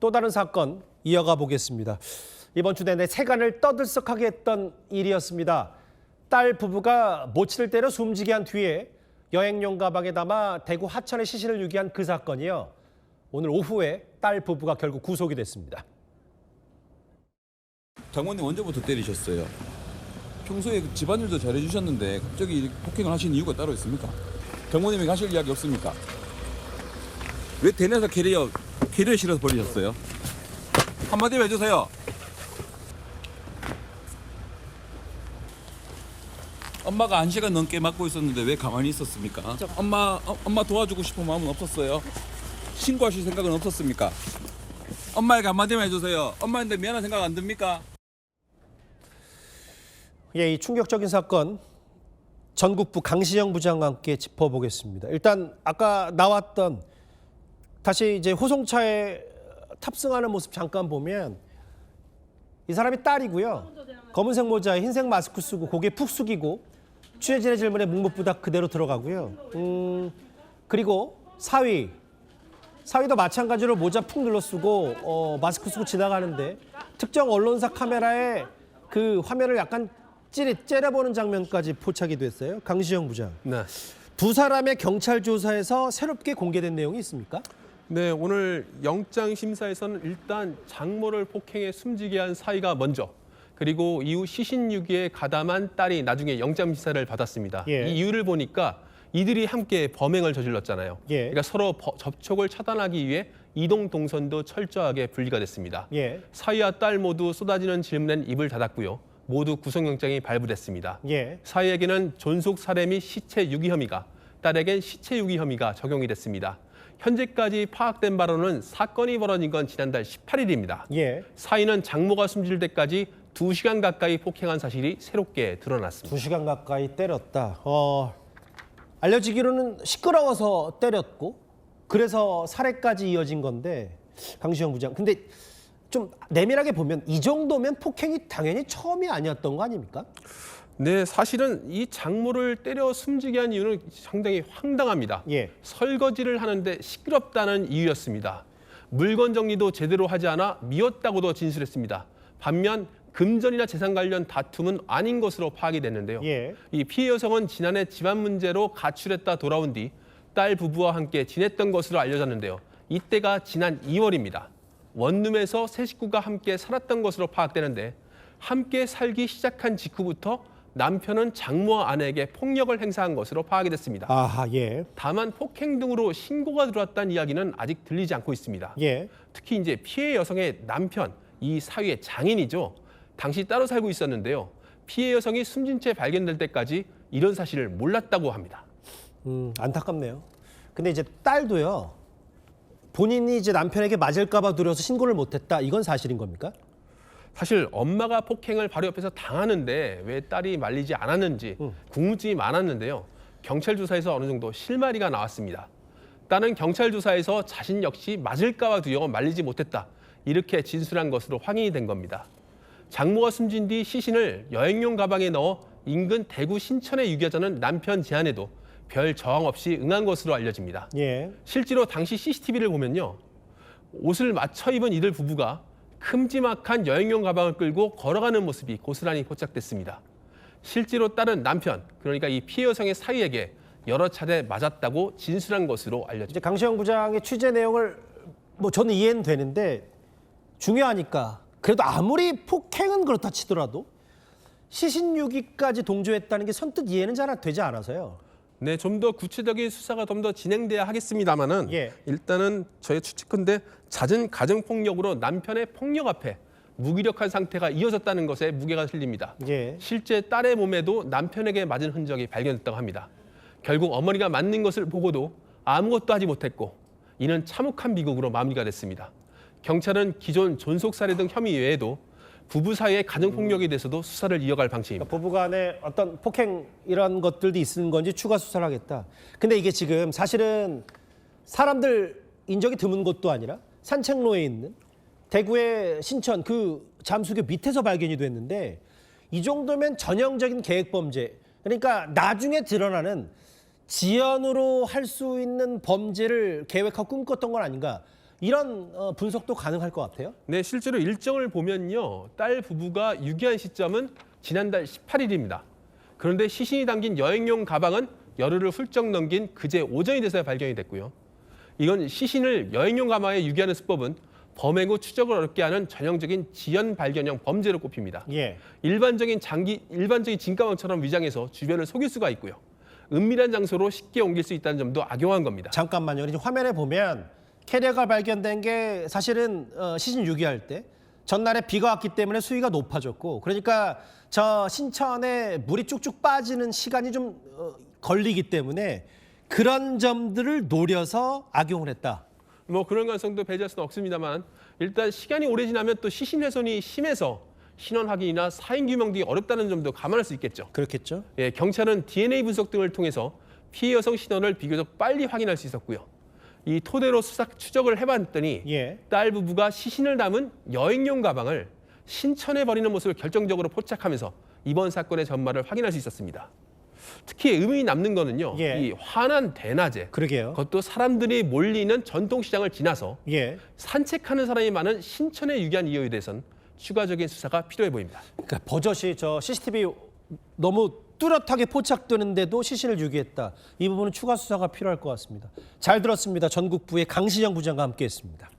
또 다른 사건 이어가 보겠습니다. 이번 주 내내 세간을 떠들썩하게 했던 일이었습니다. 딸 부부가 모친을 때려 숨지게 한 뒤에 여행용 가방에 담아 대구 하천에 시신을 유기한 그 사건이요. 오늘 오후에 딸 부부가 결국 구속이 됐습니다. 장모님 언제부터 때리셨어요? 평소에 집안일도 잘해주셨는데 갑자기 이렇게 폭행을 하신 이유가 따로 있습니까? 장모님이 가실 이야기 없습니까? 왜 대내서 캐리어 실어서 버리셨어요? 한마디 해주세요. 엄마가 1시간 넘게 맞고 있었는데 왜 가만히 있었습니까? 엄마 도와주고 싶은 마음은 없었어요? 신고하실 생각은 없었습니까? 엄마에게 한마디만 해주세요. 엄마한테 미안한 생각 안 듭니까? 이 충격적인 사건 전국부 강시영 부장과 함께 짚어보겠습니다. 일단 아까 나왔던 다시 이제 호송차에 탑승하는 모습 잠깐 보면 이 사람이 딸이고요. 검은색 모자에 흰색 마스크 쓰고 고개 푹 숙이고 취재진의 질문에 묵묵부답 그대로 들어가고요. 그리고 사위도 마찬가지로 모자 푹 눌러 쓰고 마스크 쓰고 지나가는데 특정 언론사 카메라에 그 화면을 약간 째려보는 장면까지 포착이 됐어요. 강시영 부장. 네. 두 사람의 경찰 조사에서 새롭게 공개된 내용이 있습니까? 네, 오늘 영장 심사에서는 일단 장모를 폭행해 숨지게 한 사위가 먼저, 그리고 이후 시신 유기에 가담한 딸이 나중에 영장 심사를 받았습니다. 예. 이 이유를 보니까 이들이 함께 범행을 저질렀잖아요. 예. 그러니까 서로 접촉을 차단하기 위해 이동 동선도 철저하게 분리가 됐습니다. 예. 사위와 딸 모두 쏟아지는 질문엔 입을 닫았고요. 모두 구속영장이 발부됐습니다. 예. 사위에게는 존속 살해 및 시체 유기 혐의가, 딸에겐 시체 유기 혐의가 적용이 됐습니다. 현재까지 파악된 바로는 사건이 벌어진 건 지난달 18일입니다. 예. 사위는 장모가 숨질 때까지 2시간 가까이 폭행한 사실이 새롭게 드러났습니다. 2시간 가까이 때렸다. 알려지기로는 시끄러워서 때렸고 그래서 살해까지 이어진 건데 강시영 부장. 근데 좀 내밀하게 보면 이 정도면 폭행이 당연히 처음이 아니었던 거 아닙니까? 네, 사실은 이 장모를 때려 숨지게 한 이유는 상당히 황당합니다. 예. 설거지를 하는데 시끄럽다는 이유였습니다. 물건 정리도 제대로 하지 않아 미웠다고도 진술했습니다. 반면 금전이나 재산 관련 다툼은 아닌 것으로 파악이 됐는데요. 예. 이 피해 여성은 지난해 집안 문제로 가출했다 돌아온 뒤 딸 부부와 함께 지냈던 것으로 알려졌는데요. 이때가 지난 2월입니다. 원룸에서 세 식구가 함께 살았던 것으로 파악되는데 함께 살기 시작한 직후부터 남편은 장모와 아내에게 폭력을 행사한 것으로 파악이 됐습니다. 아하, 예. 다만 폭행 등으로 신고가 들어왔다는 이야기는 아직 들리지 않고 있습니다. 예. 특히 이제 피해 여성의 남편, 이 사위의 장인이죠. 당시 따로 살고 있었는데요. 피해 여성이 숨진 채 발견될 때까지 이런 사실을 몰랐다고 합니다. 안타깝네요. 근데 이제 딸도요. 본인이 이제 남편에게 맞을까 봐 두려워서 신고를 못 했다. 이건 사실인 겁니까? 사실 엄마가 폭행을 바로 옆에서 당하는데 왜 딸이 말리지 않았는지 궁금증이 많았는데요. 경찰 조사에서 어느 정도 실마리가 나왔습니다. 딸은 경찰 조사에서 자신 역시 맞을까 봐 두려워 말리지 못했다. 이렇게 진술한 것으로 확인이 된 겁니다. 장모가 숨진 뒤 시신을 여행용 가방에 넣어 인근 대구 신천에 유기하자는 남편 제안에도 별 저항 없이 응한 것으로 알려집니다. 예. 실제로 당시 CCTV를 보면요. 옷을 맞춰 입은 이들 부부가 큼지막한 여행용 가방을 끌고 걸어가는 모습이 고스란히 포착됐습니다. 실제로 딸은 남편, 그러니까 이 피해 여성의 사위에게 여러 차례 맞았다고 진술한 것으로 알려집니다. 이제 강시영 부장의 취재 내용을 저는 이해는 되는데 중요하니까 그래도 아무리 폭행은 그렇다 치더라도 시신 유기까지 동조했다는 게 선뜻 이해는 잘 되지 않아서요. 네, 좀 더 구체적인 수사가 좀 더 진행돼야 하겠습니다만은 예. 일단은 저의 추측컨대 잦은 가정폭력으로 남편의 폭력 앞에 무기력한 상태가 이어졌다는 것에 무게가 실립니다. 예. 실제 딸의 몸에도 남편에게 맞은 흔적이 발견됐다고 합니다. 결국 어머니가 맞는 것을 보고도 아무것도 하지 못했고 이는 참혹한 비극으로 마무리가 됐습니다. 경찰은 기존 존속살해 등 혐의 외에도 부부 사이의 가정폭력에 대해서도 수사를 이어갈 방침입니다. 부부 간에 어떤 폭행 이런 것들도 있는 건지 추가 수사를 하겠다. 근데 이게 지금 사실은 사람들 인적이 드문 곳도 아니라 산책로에 있는 대구의 신천 그 잠수교 밑에서 발견이 됐는데 이 정도면 전형적인 계획범죄. 그러니까 나중에 드러나는 지연으로 할 수 있는 범죄를 계획하고 꿈꿨던 건 아닌가. 이런 분석도 가능할 것 같아요. 네, 실제로 일정을 보면요. 딸 부부가 유기한 시점은 지난달 18일입니다. 그런데 시신이 담긴 여행용 가방은 열흘을 훌쩍 넘긴 그제 오전이 돼서야 발견이 됐고요. 이건 시신을 여행용 가방에 유기하는 수법은 범행 후 추적을 어렵게 하는 전형적인 지연 발견형 범죄로 꼽힙니다. 예. 일반적인 진가방처럼 위장해서 주변을 속일 수가 있고요. 은밀한 장소로 쉽게 옮길 수 있다는 점도 악용한 겁니다. 잠깐만요. 이제 화면에 보면 캐리어가 발견된 게 사실은 시신 유기할 때 전날에 비가 왔기 때문에 수위가 높아졌고 그러니까 저 신천에 물이 쭉쭉 빠지는 시간이 좀 걸리기 때문에 그런 점들을 노려서 악용을 했다. 뭐 그런 가능성도 배제할 수는 없습니다만 일단 시간이 오래 지나면 또 시신 훼손이 심해서 신원 확인이나 사인 규명 등이 어렵다는 점도 감안할 수 있겠죠. 그렇겠죠. 예, 경찰은 DNA 분석 등을 통해서 피해 여성 신원을 비교적 빨리 확인할 수 있었고요. 이 토대로 추적을 해봤더니 예. 딸 부부가 시신을 담은 여행용 가방을 신천에 버리는 모습을 결정적으로 포착하면서 이번 사건의 전말을 확인할 수 있었습니다. 특히 의문이 남는 거는요. 예. 이 환한 대낮에 그러게요. 그것도 사람들이 몰리는 전통시장을 지나서 예. 산책하는 사람이 많은 신천에 유기한 이유에 대해서는 추가적인 수사가 필요해 보입니다. 그러니까 버젓이 저 CCTV 너무 뚜렷하게 포착되는데도 시신을 유기했다. 이 부분은 추가 수사가 필요할 것 같습니다. 잘 들었습니다. 전국부의 강신영 부장과 함께했습니다.